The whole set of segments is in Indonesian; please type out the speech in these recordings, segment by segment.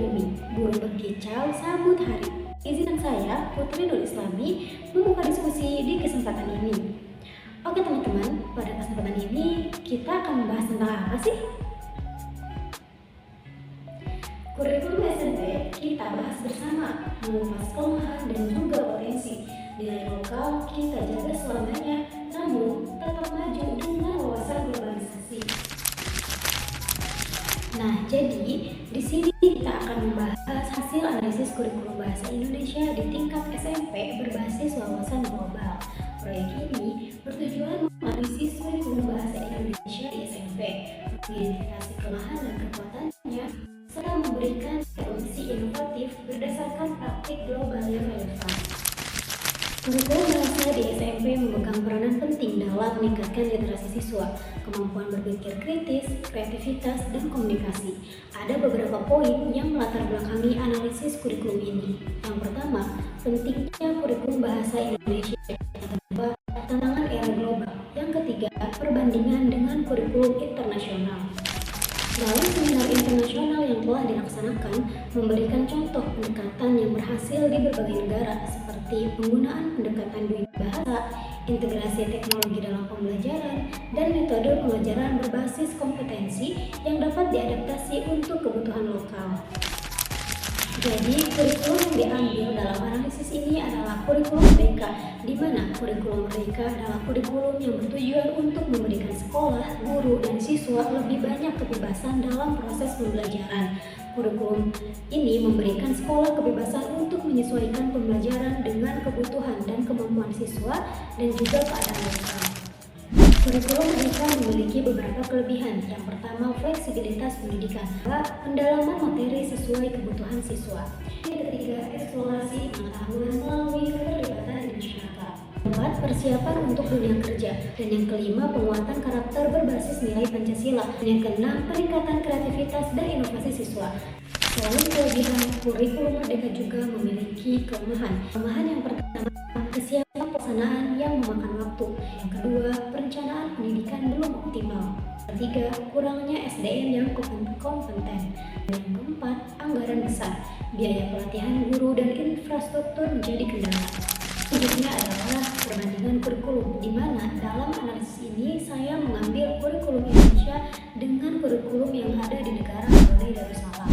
bumi, burung berkicau sambut hari. Izinkan saya, Putri Nur Islami, membuka diskusi di kesempatan ini. Oke teman-teman, pada kesempatan ini kita akan membahas tentang apa sih? Kurikulum SMP kita bahas bersama, mengupas kelemahan dan juga potensi. Nilai lokal kita jaga selamanya, namun tetap maju dengan wawasan globalisasi. Nah, jadi di sini kita akan membahas hasil analisis kurikulum bahasa Indonesia di tingkat SMP berbasis wawasan global. Proyek ini bertujuan menganalisis kurikulum bahasa Indonesia di SMP, mengidentifikasi kelemahan dan kekuatannya, serta memberikan solusi inovatif berdasarkan praktik global yang relevan. Kurikulum bahasa di SMP memegang peranan penting dalam meningkatkan literasi siswa, kemampuan berpikir kritis, kreativitas, dan komunikasi. Ada beberapa poin yang melatar belakangi analisis kurikulum ini. Yang pertama, pentingnya kurikulum bahasa Indonesia. Yang kedua, tantangan era global. Yang ketiga, perbandingan dengan kurikulum internasional. Dalam seminar internasional yang telah dilaksanakan, memberikan contoh pendekatan yang berhasil di berbagai negara seperti penggunaan pendekatan dui bahasa, integrasi teknologi dalam pembelajaran, dan metode pembelajaran berbasis kompetensi yang dapat diadaptasi untuk kebutuhan lokal. Jadi, kurikulum yang diambil dalam analisis ini adalah kurikulum merdeka, di mana kurikulum merdeka adalah kurikulum yang bertujuan untuk memberikan sekolah, guru, dan siswa lebih banyak kebebasan dalam proses pembelajaran. Kurikulum ini memberikan sekolah kebebasan untuk menyesuaikan pembelajaran dengan kebutuhan dan kemampuan siswa dan juga keadaan lokal. Kurikulum merdeka memiliki beberapa kelebihan. Yang pertama, fleksibilitas pendidikan, pendalaman materi sesuai kebutuhan siswa. Yang ketiga, eksplorasi pengetahuan melalui keterlibatan di masyarakat. Keempat, persiapan untuk dunia kerja. Dan yang kelima, penguatan karakter berbasis nilai Pancasila. Dan yang keenam, peningkatan kreativitas dan inovasi siswa. Selain kelebihan, kurikulum merdeka juga memiliki kelemahan. Kelemahan yang pertama, kesiapan pelaksanaan yang memakan waktu. Yang kedua, perencanaan pendidikan belum optimal. Ketiga, kurangnya SDM yang kompeten. Dan yang keempat, anggaran besar. Biaya pelatihan guru dan infrastruktur menjadi kendala. Selanjutnya adalah perbandingan kurikulum, di mana dalam analisis ini saya mengambil kurikulum Indonesia dengan kurikulum yang ada di negara Brunei Darussalam.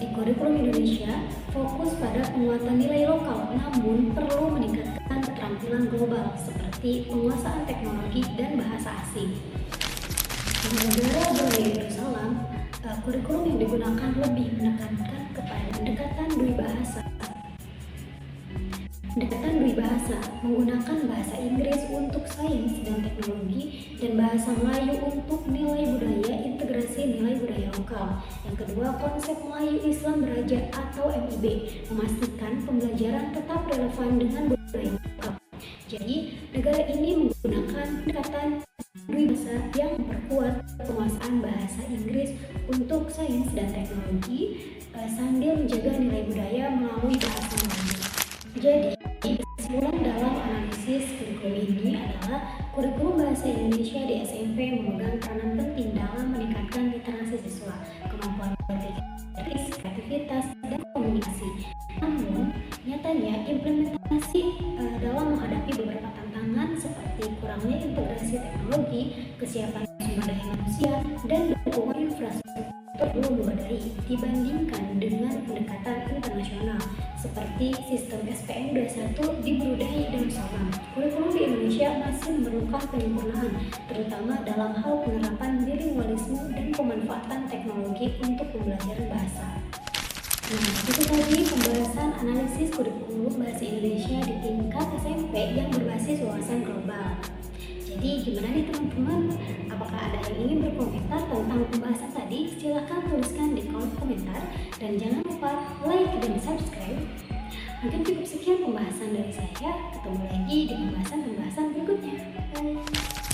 Di kurikulum Indonesia fokus pada penguatan nilai lokal, namun perlu meningkatkan keterampilan global seperti penguasaan teknologi dan bahasa asing. Di negara Brunei Darussalam, kurikulum yang digunakan lebih menekankan kepada pendekatan dui bahasa. Pendekatan dui bahasa menggunakan bahasa Inggris untuk sains dan teknologi dan bahasa Melayu untuk nilai budaya, integrasi nilai budaya lokal. Yang kedua, konsep Melayu Islam Beraja atau MIB, memastikan pembelajaran tetap relevan dengan budaya lokal. Jadi, negara ini menggunakan pendekatan dui bahasa yang memperkuat penguasaan bahasa Inggris untuk sains dan teknologi sambil menjaga nilai budaya melalui bahasa Melayu. Jadi, kesimpulan dalam analisis kurikulum ini adalah kurikulum bahasa Indonesia di SMP memegang peranan penting dalam meningkatkan literasi siswa, kemampuan berpikir kritis, kreativitas, dan komunikasi. Namun, nyatanya implementasi dalam menghadapi beberapa tantangan seperti kurangnya integrasi teknologi, kesiapan sumber daya manusia, dan dukungan infrastruktur belum memadai dibandingkan dengan pendekatan internasional seperti sistem SPM 21 di Brunei Darussalam. Kurikulum di Indonesia masih memerlukan penyempurnaan, terutama dalam hal penerapan bilingualisme dan pemanfaatan teknologi untuk pembelajaran bahasa. Nah, itu tadi pembahasan analisis kurikulum bahasa Indonesia di tingkat SMP yang berbasis wawasan global. Jadi gimana nih teman-teman? Apakah ada yang ingin berkomentar tentang pembahasan tadi? Silahkan tuliskan di kolom komentar dan jangan lupa like dan subscribe. Mungkin cukup sekian pembahasan dari saya. Ketemu lagi di pembahasan-pembahasan berikutnya. Bye.